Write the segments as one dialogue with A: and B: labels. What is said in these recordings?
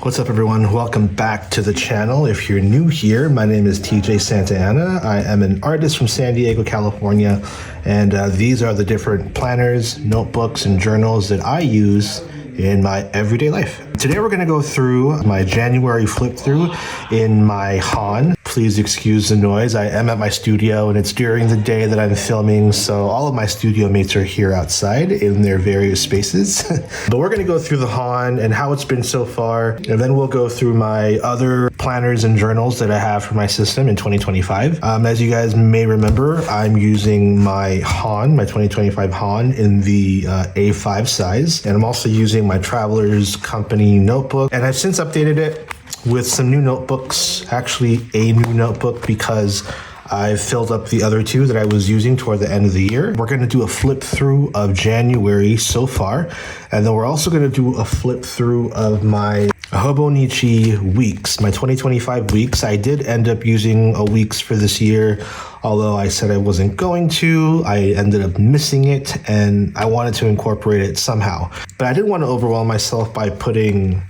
A: What's up, everyone? Welcome back to the channel. If you're new here, my name is TJ Santana. I am an artist from San Diego, California, and these are the different planners, notebooks, and journals that I use in my everyday life. Today we're going to go through my January flip through in my HON. Please excuse the noise. I am at my studio and it's during the day that I'm filming, so all of my studio mates are here outside in their various spaces. But we're going to go through the HON and how it's been so far, and then we'll go through my other planners and journals that I have for my system in 2025. As you guys may remember, I'm using my HON, my 2025 HON in the A5 size, and I'm also using my Traveler's Company notebook, and I've since updated it with some new notebooks, actually a new notebook, because I've filled up the other two that I was using toward the end of the year. We're going to do a flip through of January so far, and then we're also going to do a flip through of my Hobonichi Weeks, my 2025 Weeks. I did end up using a Weeks for this year, although I said I wasn't going to. I ended up missing it, and I wanted to incorporate it somehow. But I didn't want to overwhelm myself by putting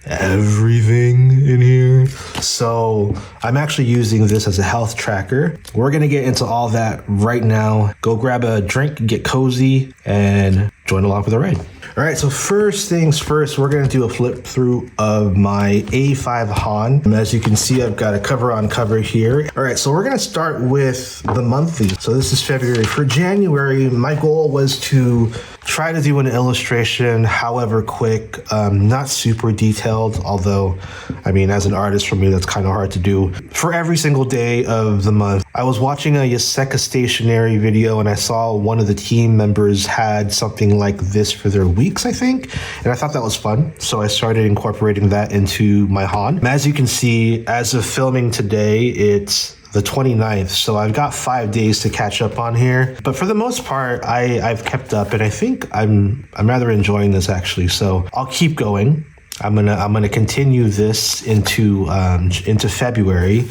A: everything in here. So I'm actually using this as a health tracker. We're going to get into all that right now. Go grab a drink, get cozy, and join along for the ride. All right, so first things first, we're going to do a flip through of my A5 HON. As you can see, I've got a cover on cover here. All right, so we're going to start with the monthly. So this is February. For January, my goal was to try to do an illustration, however quick, not super detailed, although, I mean, as an artist, for me, that's kind of hard to do. For every single day of the month, I was watching a Yaseka stationery video and I saw one of the team members had something like this for their weeks, I think, and I thought that was fun. So I started incorporating that into my HON. As you can see, as of filming today, it's the 29th, so I've got 5 days to catch up on here. But for the most part, I've kept up, and I think I'm rather enjoying this actually. So I'll keep going. I'm gonna continue this into February,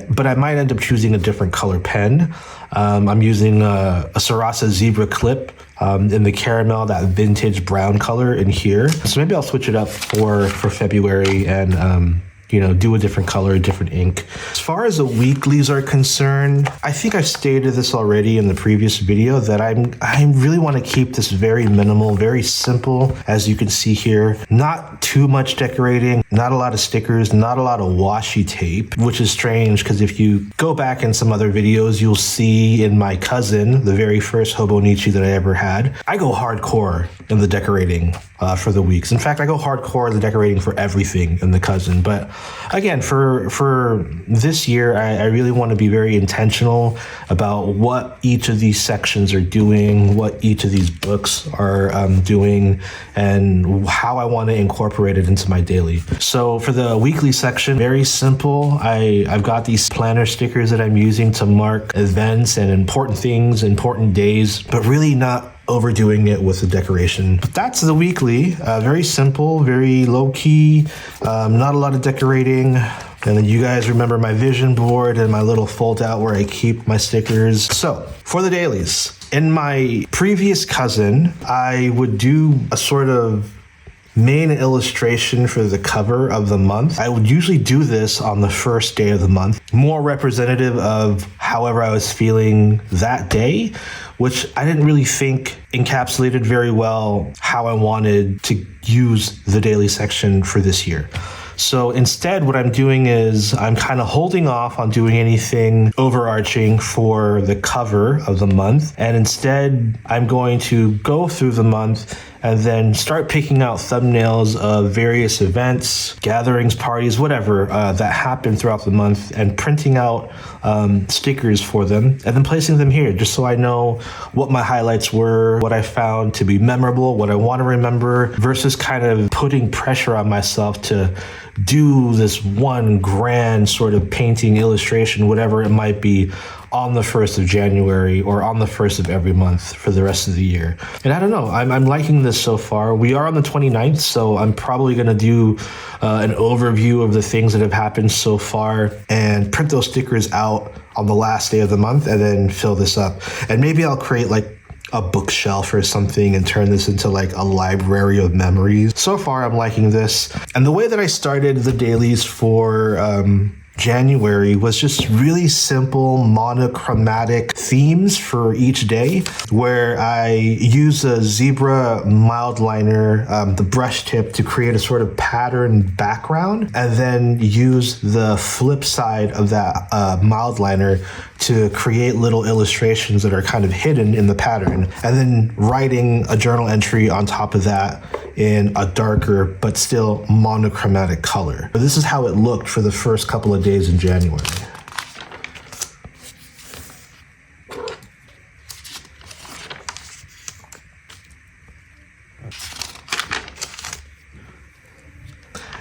A: but I might end up choosing a different color pen. I'm using a solace zebra clip in the caramel, that vintage brown color in here. So maybe I'll switch it up for February and do a different color, a different ink. As far as the weeklies are concerned, I think I stated this already in the previous video that I really want to keep this very minimal, very simple, as you can see here. Not too much decorating, not a lot of stickers, not a lot of washi tape, which is strange because if you go back in some other videos, you'll see in my cousin, the very first Hobonichi that I ever had, I go hardcore in the decorating for the weeks. In fact, I go hardcore in the decorating for everything in the cousin. But again, for this year, I really want to be very intentional about what each of these sections are doing, what each of these books are doing, and how I want to incorporate it into my daily. So for the weekly section, very simple. I've got these planner stickers that I'm using to mark events and important things, important days, but really not overdoing it with the decoration. But that's the weekly. Very simple, very low-key, not a lot of decorating. And then you guys remember my vision board and my little fold out where I keep my stickers. So for the dailies, in my previous cousin, I would do a sort of main illustration for the cover of the month. I would usually do this on the first day of the month, more representative of however I was feeling that day, which I didn't really think encapsulated very well how I wanted to use the daily section for this year. So instead, what I'm doing is I'm kind of holding off on doing anything overarching for the cover of the month. And instead, I'm going to go through the month and then start picking out thumbnails of various events, gatherings, parties, whatever that happen throughout the month, and printing out stickers for them and then placing them here just so I know what my highlights were, what I found to be memorable, what I want to remember, versus kind of putting pressure on myself to do this one grand sort of painting, illustration, whatever it might be, on the 1st of January or on the 1st of every month for the rest of the year. And I don't know, I'm liking this so far. We are on the 29th, so I'm probably going to do an overview of the things that have happened so far and print those stickers out on the last day of the month and then fill this up. And maybe I'll create like a bookshelf or something and turn this into like a library of memories. So far, I'm liking this. And the way that I started the dailies for January was just really simple monochromatic themes for each day, where I use a zebra mild liner, the brush tip, to create a sort of pattern background, and then use the flip side of that mild liner to create little illustrations that are kind of hidden in the pattern, and then writing a journal entry on top of that in a darker but still monochromatic color. This is how it looked for the first couple of days in January.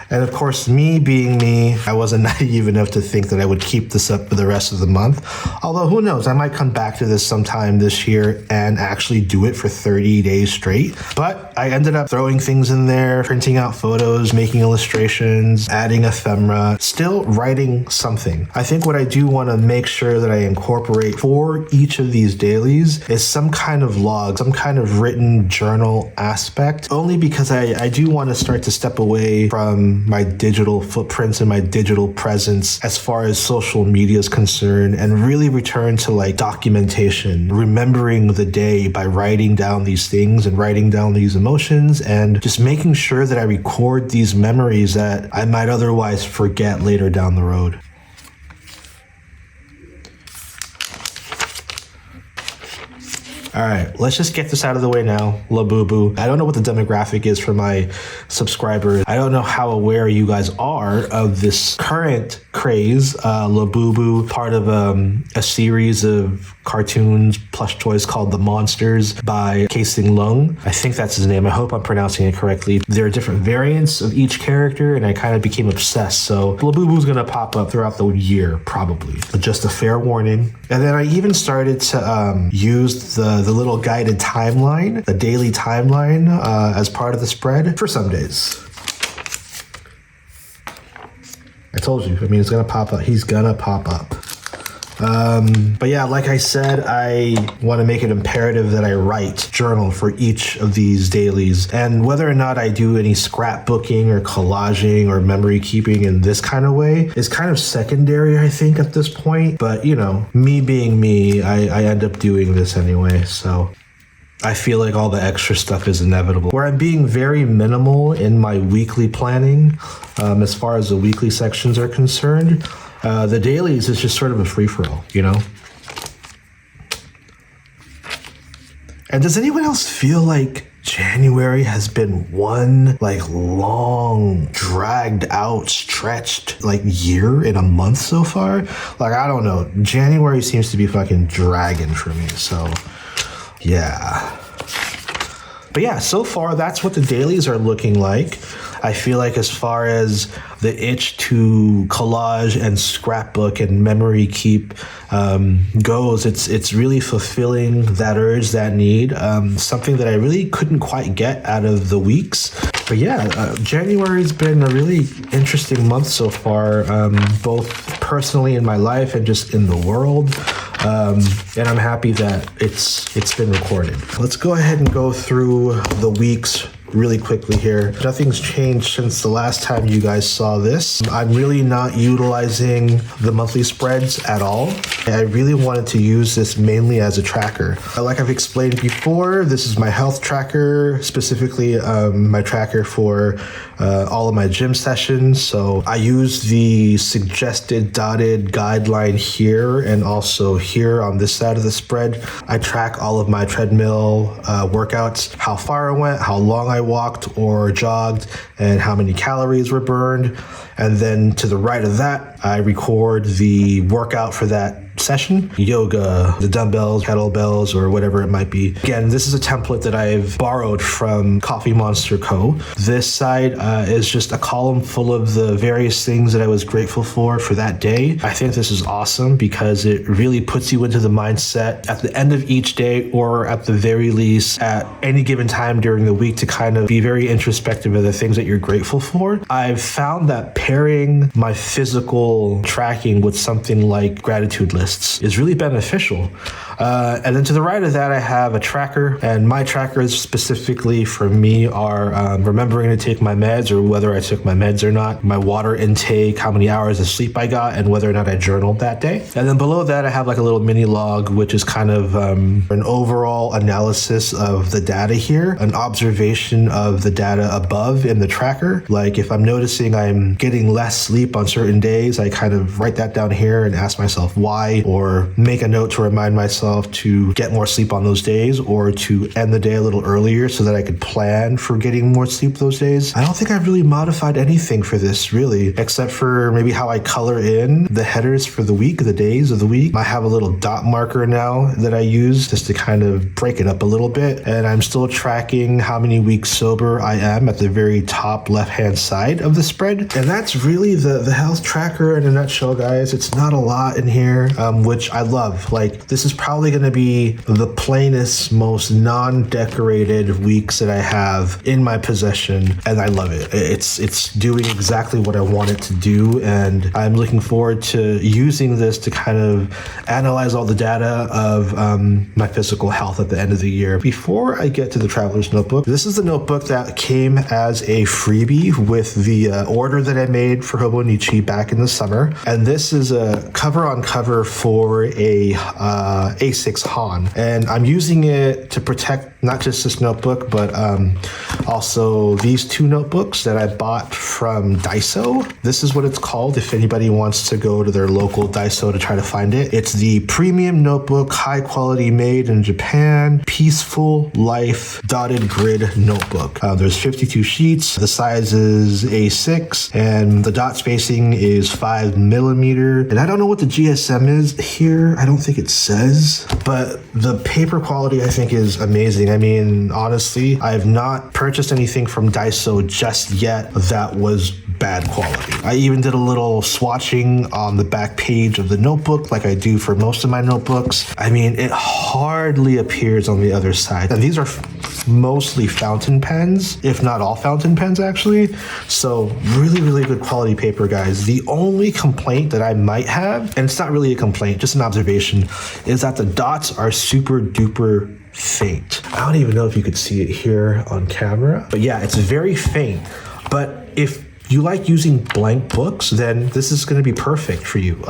A: And of course, me being me, I wasn't naive enough to think that I would keep this up for the rest of the month. Although who knows, I might come back to this sometime this year and actually do it for 30 days straight. But I ended up throwing things in there, printing out photos, making illustrations, adding ephemera, still writing something. I think what I do want to make sure that I incorporate for each of these dailies is some kind of log, some kind of written journal aspect, only because I do want to start to step away from my digital footprints and my digital presence as far as social media is concerned, and really return to like documentation, remembering the day by writing down these things and writing down these emotions, and just making sure that I record these memories that I might otherwise forget later down the road. All right, let's just get this out of the way now, Labubu. I don't know what the demographic is for my subscribers. I don't know how aware you guys are of this current craze. Labubu, part of a series of cartoons, plush toys called The Monsters by Casing Lung. I think that's his name. I hope I'm pronouncing it correctly. There are different variants of each character, and I kind of became obsessed. So Labubu's gonna pop up throughout the year, probably. Just a fair warning. And then I even started to use the little guided timeline, the daily timeline, as part of the spread for some days. I told you, I mean, it's gonna pop up. He's gonna pop up. But yeah, like I said, I want to make it imperative that I write journal for each of these dailies. And whether or not I do any scrapbooking or collaging or memory keeping in this kind of way is kind of secondary, I think, at this point. But, you know, me being me, I end up doing this anyway. So I feel like all the extra stuff is inevitable. Where I'm being very minimal in my weekly planning, as far as the weekly sections are concerned. The dailies is just sort of a free-for-all, you know? And does anyone else feel like January has been one like long, dragged out, stretched like year in a month so far? Like, I don't know. January seems to be fucking dragging for me, so yeah. But yeah, so far that's what the dailies are looking like. I feel like as far as the itch to collage and scrapbook and memory keep goes, it's really fulfilling that urge, that need, something that I really couldn't quite get out of the weeks. But yeah, January's been a really interesting month so far, both personally in my life and just in the world. And I'm happy that it's been recorded. Let's go ahead and go through the weeks really quickly here. Nothing's changed since the last time you guys saw this. I'm really not utilizing the monthly spreads at all. I really wanted to use this mainly as a tracker. Like I've explained before, this is my health tracker, specifically my tracker for all of my gym sessions. So I use the suggested dotted guideline here and also here on this side of the spread. I track all of my treadmill workouts, how far I went, how long I walked or jogged, and how many calories were burned. And then to the right of that, I record the workout for that session, yoga, the dumbbells, kettlebells, or whatever it might be. Again, this is a template that I've borrowed from Coffee Monster Co. This side is just a column full of the various things that I was grateful for that day. I think this is awesome because it really puts you into the mindset at the end of each day, or at the very least at any given time during the week, to kind of be very introspective of the things that you're grateful for. I've found that pairing my physical tracking with something like gratitude lists is really beneficial. And then to the right of that, I have a tracker, and my trackers specifically for me are remembering to take my meds or whether I took my meds or not, my water intake, how many hours of sleep I got, and whether or not I journaled that day. And then below that, I have like a little mini log, which is kind of an overall analysis of the data here, an observation of the data above in the tracker. Like if I'm noticing I'm getting less sleep on certain days, I kind of write that down here and ask myself why, or make a note to remind myself to get more sleep on those days or to end the day a little earlier so that I could plan for getting more sleep those days. I don't think I've really modified anything for this really, except for maybe how I color in the headers for the week, the days of the week. I have a little dot marker now that I use just to kind of break it up a little bit. And I'm still tracking how many weeks sober I am at the very top left-hand side of the spread. And that's really the health tracker in a nutshell, guys. It's not a lot in here, which I love. Like this is probably going to be the plainest, most non-decorated weeks that I have in my possession. And I love it. It's doing exactly what I want it to do. And I'm looking forward to using this to kind of analyze all the data of my physical health at the end of the year. Before I get to the Traveler's Notebook, this is the notebook that came as a freebie with the order that I made for Hobonichi back in the summer. And this is a cover on cover for a A6 HON. And I'm using it to protect not just this notebook, but also these two notebooks that I bought from Daiso. This is what it's called if anybody wants to go to their local Daiso to try to find it. It's the premium notebook, high quality, made in Japan, peaceful life dotted grid notebook. There's 52 sheets. The size is A6 and the dot spacing is 5mm. And I don't know what the GSM is here. I don't think it says, but the paper quality I think is amazing. I mean, honestly, I have not purchased anything from Daiso just yet that was bad quality. I even did a little swatching on the back page of the notebook like I do for most of my notebooks. I mean, it hardly appears on the other side. And these are mostly fountain pens, if not all fountain pens actually. So really, really good quality paper, guys. The only complaint that I might have, and it's not really a complaint, just an observation, is that the dots are super duper faint. I don't even know if you could see it here on camera, but yeah, it's very faint. But if you like using blank books, then this is going to be perfect for you.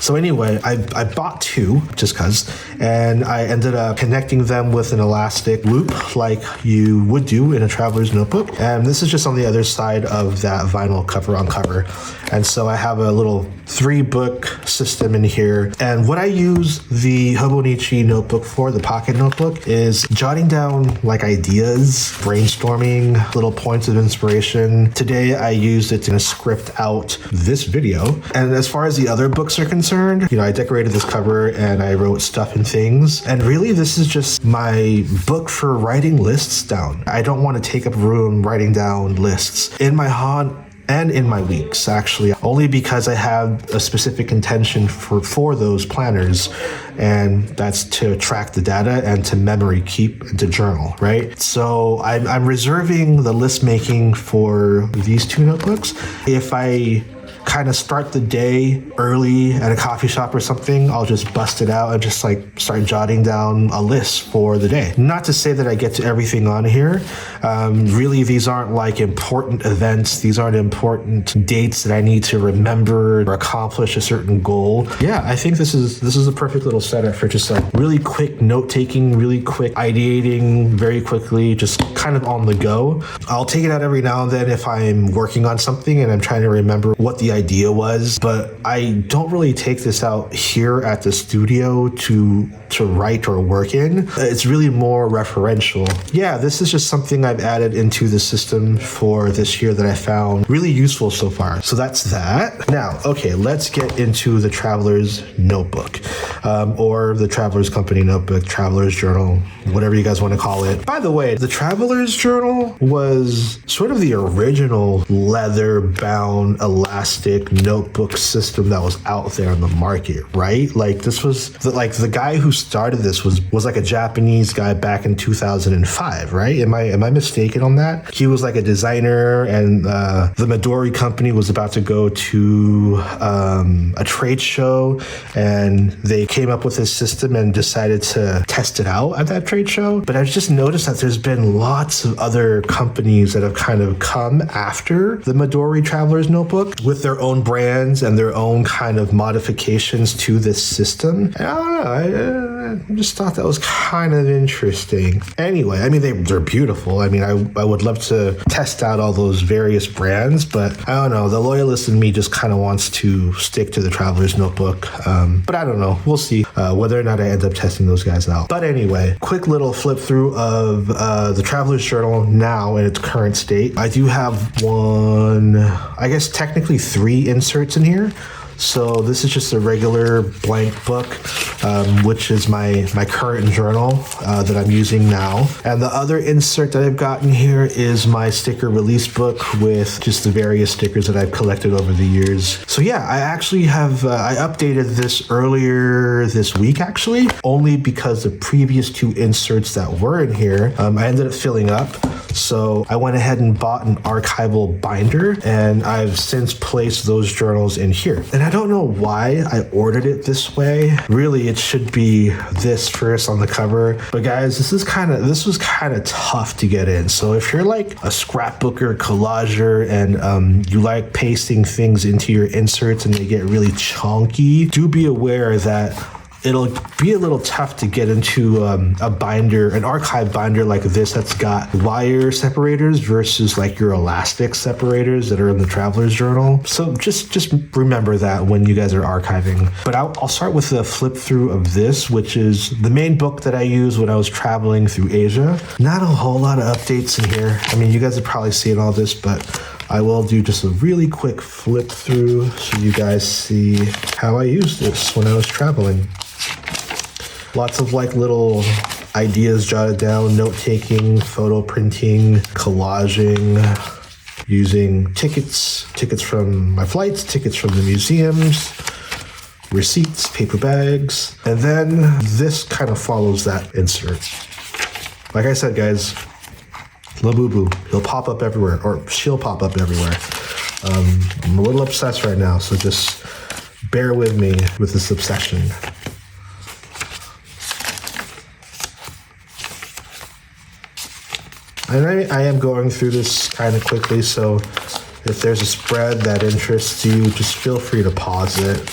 A: So anyway, I bought two just because, and I ended up connecting them with an elastic loop like you would do in a traveler's notebook. And this is just on the other side of that vinyl cover on cover. And so I have a little 3-book system in here. And what I use the Hobonichi notebook for, the pocket notebook, is jotting down like ideas, brainstorming, little points of inspiration. Today I used it to script out this video. And as far as the other books are concerned, you know, I decorated this cover and I wrote stuff and things. And really this is just my book for writing lists down. I don't want to take up room writing down lists in my HON and in my weeks, actually, only because I have a specific intention for those planners, and that's to track the data and to memory keep and to journal, right? So I'm reserving the list making for these two notebooks. If I kind of start the day early at a coffee shop or something, I'll just bust it out and just like start jotting down a list for the day. Not to say that I get to everything on here. Really, these aren't like important events. These aren't important dates that I need to remember or accomplish a certain goal. Yeah, I think this is a perfect little setup for just like really quick note taking, really quick ideating, very quickly, just kind of on the go. I'll take it out every now and then if I'm working on something and I'm trying to remember what the idea was, but I don't really take this out here at the studio to write or work in. It's really more referential. Yeah, this is just something I've added into the system for this year that I found really useful so far. So that's that. Now, okay, let's get into the Traveler's Notebook, or the Traveler's Company Notebook, Traveler's Journal, whatever you guys want to call it. By the way, the Traveler's Journal was sort of the original leather-bound elastic plastic notebook system that was out there on the market, right? Like this was the guy who started this was like a Japanese guy back in 2005, right? Am I mistaken on that? He was like a designer, and the Midori company was about to go to a trade show, and they came up with this system and decided to test it out at that trade show. But I've just noticed that there's been lots of other companies that have kind of come after the Midori Traveler's Notebook with their own brands and their own kind of modifications to this system. And I don't know, I just thought that was kind of interesting. Anyway, I mean, they're beautiful. I mean, I would love to test out all those various brands, but I don't know, the loyalist in me just kind of wants to stick to the Traveler's Notebook. But I don't know, we'll see whether or not I end up testing those guys out. But anyway, quick little flip through of the Traveler's Journal now in its current state. I do have one, I guess technically 3 inserts in here. So this is just a regular blank book, which is my current journal that I'm using now. And the other insert that I've gotten here is my sticker release book with just the various stickers that I've collected over the years. So yeah, I actually have, I updated this earlier this week actually, only because the previous 2 inserts that were in here, I ended up filling up. So I went ahead and bought an archival binder, and I've since placed those journals in here. And I don't know why I ordered it this way. Really, it should be this first on the cover. But guys, this was kind of tough to get in. So if you're like a scrapbooker, collager, and you like pasting things into your inserts and they get really chunky, do be aware that it'll be a little tough to get into a binder, an archive binder like this that's got wire separators versus like your elastic separators that are in the Traveler's Journal. So just remember that when you guys are archiving. But I'll start with the flip through of this, which is the main book that I used when I was traveling through Asia. Not a whole lot of updates in here. I mean, you guys have probably seen all this, but I will do just a really quick flip through so you guys see how I used this when I was traveling. Lots of like little ideas jotted down, note-taking, photo printing, collaging, using tickets from my flights, tickets from the museums, receipts, paper bags, and then this kind of follows that insert. Like I said, guys, Labubu, he'll pop up everywhere, or she'll pop up everywhere. I'm a little obsessed right now, so just bear with me with this obsession. And I am going through this kind of quickly, so if there's a spread that interests you, just feel free to pause it.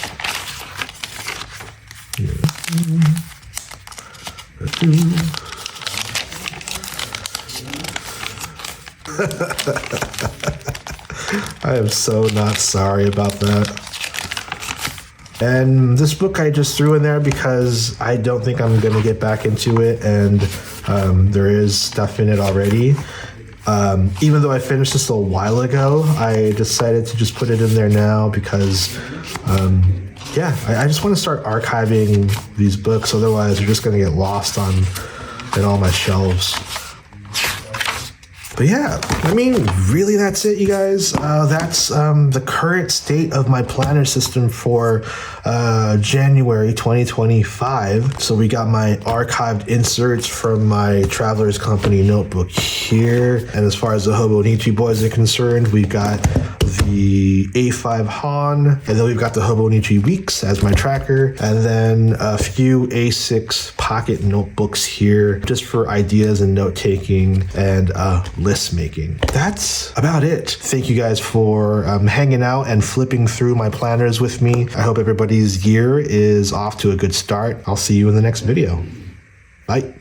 A: I am so not sorry about that. And this book I just threw in there because I don't think I'm going to get back into it, and there is stuff in it already. Even though I finished this a while ago, I decided to just put it in there now because, yeah, I just want to start archiving these books. Otherwise, they're just going to get lost in all my shelves. But yeah, I mean, really, that's it, you guys. That's the current state of my planner system for January 2025. So we got my archived inserts from my Traveler's Company notebook here. And as far as the Hobonichi boys are concerned, we've got the A5 HON, and then we've got the Hobonichi Weeks as my tracker, and then a few A6 pocket notebooks here just for ideas and note-taking and list making. That's about it. Thank you guys for hanging out and flipping through my planners with me. I hope everybody's year is off to a good start. I'll see you in the next video. Bye.